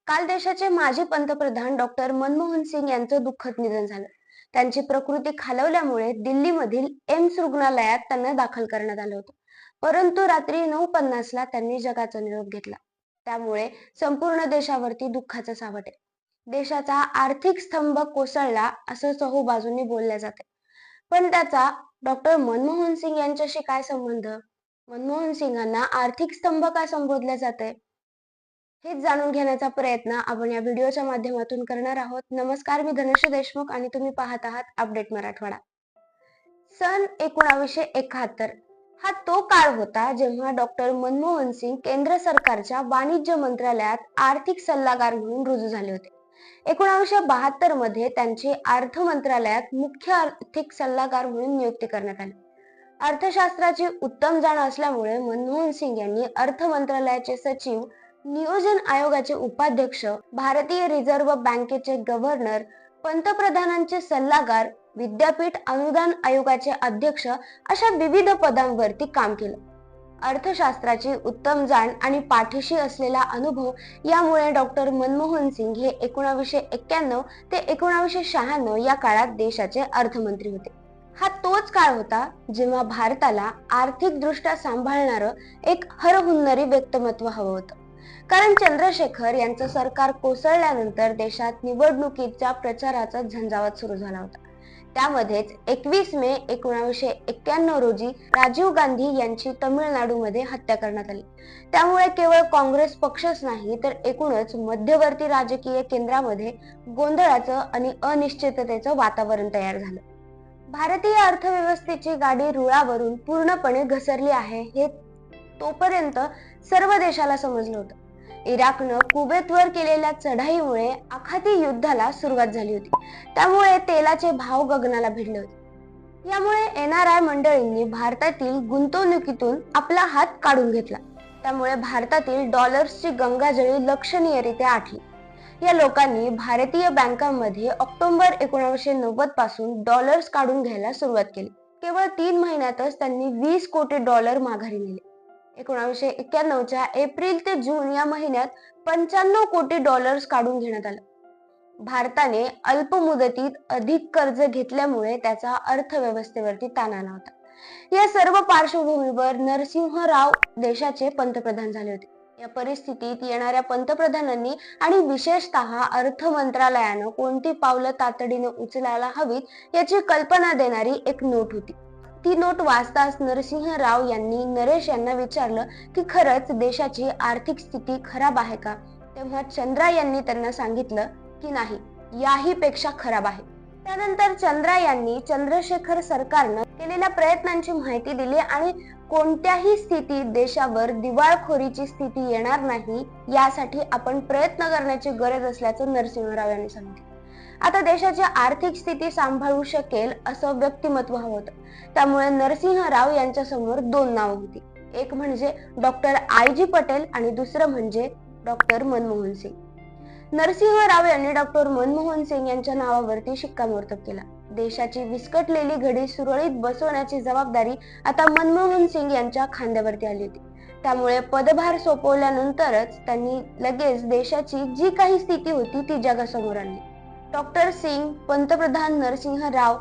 काल देशाचे माजी पंतप्रधान डॉक्टर मनमोहन सिंग यांचं दुःखद निधन झालं. त्यांची प्रकृती खालावल्यामुळे दिल्लीमधील एम्स रुग्णालयात त्यांना दाखल करण्यात आलं होतं. परंतु रात्री 9:50 ला त्यांनी जगाचा निरोप घेतला. त्यामुळे संपूर्ण देशावरती दुःखाचं सावट आहे. देशाचा आर्थिक स्तंभ कोसळला असं चहूबाजूंनी बोलले जाते. पण त्याचा डॉक्टर मनमोहन सिंग यांच्याशी काय संबंध? मनमोहन सिंगांना आर्थिक स्तंभ का संबोधले जाते? हेच जाणून घेण्याचा प्रयत्न आपण या व्हिडिओच्या माध्यमातून करणार आहोत. नमस्कार, मी धनुष्य देशमुख आणि तुम्ही पाहत आहात अपडेट मराठवाडा. सन 1971 हा तो काळ होता जेव्हा डॉक्टर मनमोहन सिंग केंद्र सरकारच्या वाणिज्य मंत्रालयात आर्थिक सल्लागार म्हणून रुजू झाले होते. 1972 मध्ये त्यांची अर्थ मंत्रालयात मुख्य आर्थिक सल्लागार म्हणून नियुक्ती करण्यात आली. अर्थशास्त्राची उत्तम जाण असल्यामुळे मनमोहन सिंग यांनी अर्थ मंत्रालयाचे सचिव, नियोजन आयोगाचे उपाध्यक्ष, भारतीय रिझर्व्ह बँकेचे गव्हर्नर, पंतप्रधानांचे सल्लागार, विद्यापीठ अनुदान आयोगाचे अध्यक्ष अशा विविध पदांवरती काम केलं. अर्थशास्त्राची उत्तम जाण आणि पाठीशी असलेला अनुभव यामुळे डॉक्टर मनमोहन सिंग हे 1991 ते 1996 या काळात देशाचे अर्थमंत्री होते. हा तोच काळ होता जेव्हा भारताला आर्थिक दृष्ट्या सांभाळणारं एक हरहुन्नरी व्यक्तिमत्व हवं होतं. कारण चंद्रशेखर यांचं सरकार कोसळल्यानंतर देशात निवडणुकीच्या प्रचाराचा झंझावात सुरू झाला होता. त्यामध्येच 21 मे 1991 रोजी राजीव गांधी यांची तामिळनाडूमध्ये हत्या करण्यात आली. त्यामुळे केवळ काँग्रेस पक्षच नाही तर एकूणच मध्यवर्ती राजकीय केंद्रामध्ये गोंधळाचं आणि अनिश्चिततेचं वातावरण तयार झालं. भारतीय अर्थव्यवस्थेची गाडी रुळावरून पूर्णपणे घसरली आहे हे तोपर्यंत सर्व देशाला समजलं होतं. इराकनं कुवेतवर केलेल्या चढाईमुळे आखाती युद्धाला सुरुवात झाली होती. त्यामुळे तेलाचे भाव गगनाला भिडले होते. यामुळे NRI मंडळींनी भारतातील गुंतवणुकीतून आपला हात काढून घेतला. त्यामुळे भारतातील डॉलर्सची गंगाजळी लक्षणीयरित्या आटली. या लोकांनी भारतीय बँकांमध्ये ऑक्टोबर 1990 पासून डॉलर्स काढून घ्यायला सुरुवात केली. केवळ 3 महिन्यातच त्यांनी 20 कोटी डॉलर माघारी नेले. 1991च्या एप्रिल ते जून या महिन्यात 95 कोटी डॉलर्स काढून घेण्यात आलं. भारताने अल्प मुदतीत अधिक कर्ज घेतल्यामुळे त्याचा अर्थव्यवस्थेवरती ताण आला होता. या सर्व पार्श्वभूमीवर नरसिंह राव देशाचे पंतप्रधान झाले होते. या परिस्थितीत येणाऱ्या पंतप्रधानांनी आणि विशेषतः अर्थ मंत्रालयानं कोणती पावलं तातडीने उचलायला हवीत याची कल्पना देणारी एक नोट होती. ती नोट वाचताच नरसिंह राव यांनी नरेश यांना विचारलं की खरंच देशाची आर्थिक स्थिती खराब आहे का? तेव्हा चंद्रा यांनी त्यांना सांगितलं की नाही, याही पेक्षा खराब आहे. त्यानंतर चंद्रा यांनी चंद्रशेखर सरकारनं केलेल्या प्रयत्नांची माहिती दिली आणि कोणत्याही स्थितीत देशावर दिवाळखोरीची स्थिती येणार नाही यासाठी आपण प्रयत्न करण्याची गरज असल्याचं नरसिंहराव यांनी सांगितलं. आता देशाची आर्थिक स्थिती सांभाळू शकेल असं व्यक्तिमत्व हवं होतं. त्यामुळे नरसिंहराव यांच्या समोर 2 नावं होती. एक म्हणजे डॉक्टर IG पटेल आणि दुसरं म्हणजे डॉक्टर मनमोहन सिंग. नरसिंहराव यांनी डॉक्टर मनमोहन सिंग यांच्या नावावरती शिक्कामोर्तब केला. देशाची विस्कटलेली घडी सुरळीत बसवण्याची जबाबदारी आता मनमोहन सिंग यांच्या खांद्यावरती आली होती. त्यामुळे पदभार सोपवल्यानंतरच त्यांनी लगेच देशाची जी काही स्थिती होती ती जगासमोर आणली. डॉक्टर सिंग, पंतप्रधान नरसिंह राव,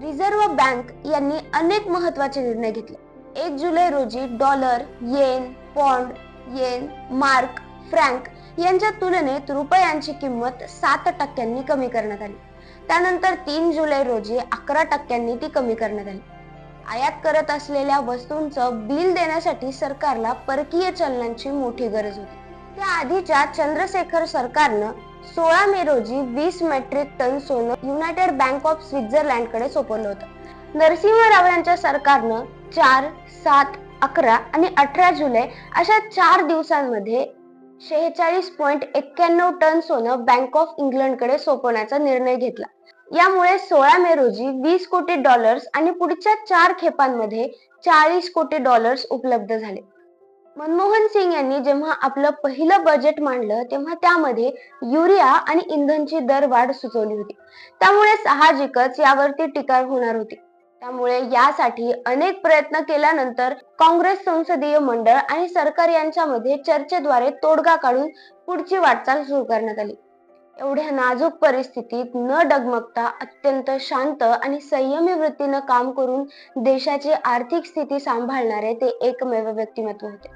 रिझर्व्ह बँक यांनी अनेक महत्वाचे निर्णय घेतले. 1 जुलै रोजी डॉलर, येन, पौंड, येन, मार्क, फ्रँक यांच्या तुलनेत रुपयांची किंमत 7% कमी करण्यात आली. त्यानंतर 3 जुलै रोजी 11% ती कमी करण्यात आली. आयात करत असलेल्या वस्तूंचं बिल देण्यासाठी सरकारला परकीय चलनांची मोठी गरज होती. त्या आधीच्या चंद्रशेखर सरकारनं 16 मे रोजी 20 मेट्रिक टन सोनं युनायटेड बँक ऑफ स्वित्झर्लंडकडे सोपवलं होतं. नरसिंहराव यांच्या सरकारनं 4, 7, 11 आणि 18 जुलै अशा 4 दिवसांमध्ये 46.91 टन सोनं बँक ऑफ इंग्लंडकडे सोपवण्याचा निर्णय घेतला. यामुळे 16 मे रोजी 20 कोटी डॉलर्स आणि पुढच्या 4 खेपांमध्ये 40 कोटी डॉलर्स उपलब्ध झाले. मनमोहन सिंग यांनी जेव्हा आपलं पहिलं बजेट मांडलं तेव्हा त्यामध्ये युरिया आणि इंधनची दरवाढ सुचवली होती. त्यामुळे साहजिकच यावरती टीका होणार होती. त्यामुळे यासाठी अनेक प्रयत्न केल्यानंतर काँग्रेस संसदीय मंडळ आणि सरकार यांच्यामध्ये चर्चेद्वारे तोडगा काढून पुढची वाटचाल सुरू करण्यात आली. एवढ्या नाजूक परिस्थितीत न डगमगता अत्यंत शांत आणि संयमी वृत्तीनं काम करून देशाची आर्थिक स्थिती सांभाळणारे ते एकमेव व्यक्तिमत्व होते.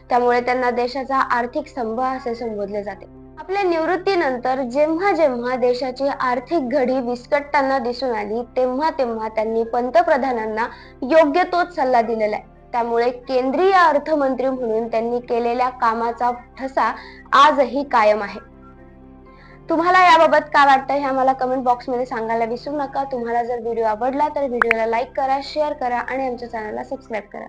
त्यामुळे त्यांना देशाचा आर्थिक स्तंभ असे संबोधले जाते. आपल्या निवृत्तीनंतर जेव्हा जेव्हा देशाची आर्थिक घडी विस्कटताना दिसून आली, तेव्हा तेव्हा त्यांनी पंतप्रधानांना योग्य तोच सल्ला दिलेला आहे. त्यामुळे केंद्रीय अर्थमंत्री म्हणून त्यांनी केलेल्या कामाचा ठसा आजही कायम आहे. तुम्हाला याबाबत काय वाटतं हे आम्हाला कमेंट बॉक्समध्ये सांगायला विसरू नका. तुम्हाला जर व्हिडिओ आवडला तर व्हिडिओला लाईक करा, शेअर करा आणि आमच्या चॅनलला सबस्क्राईब करा.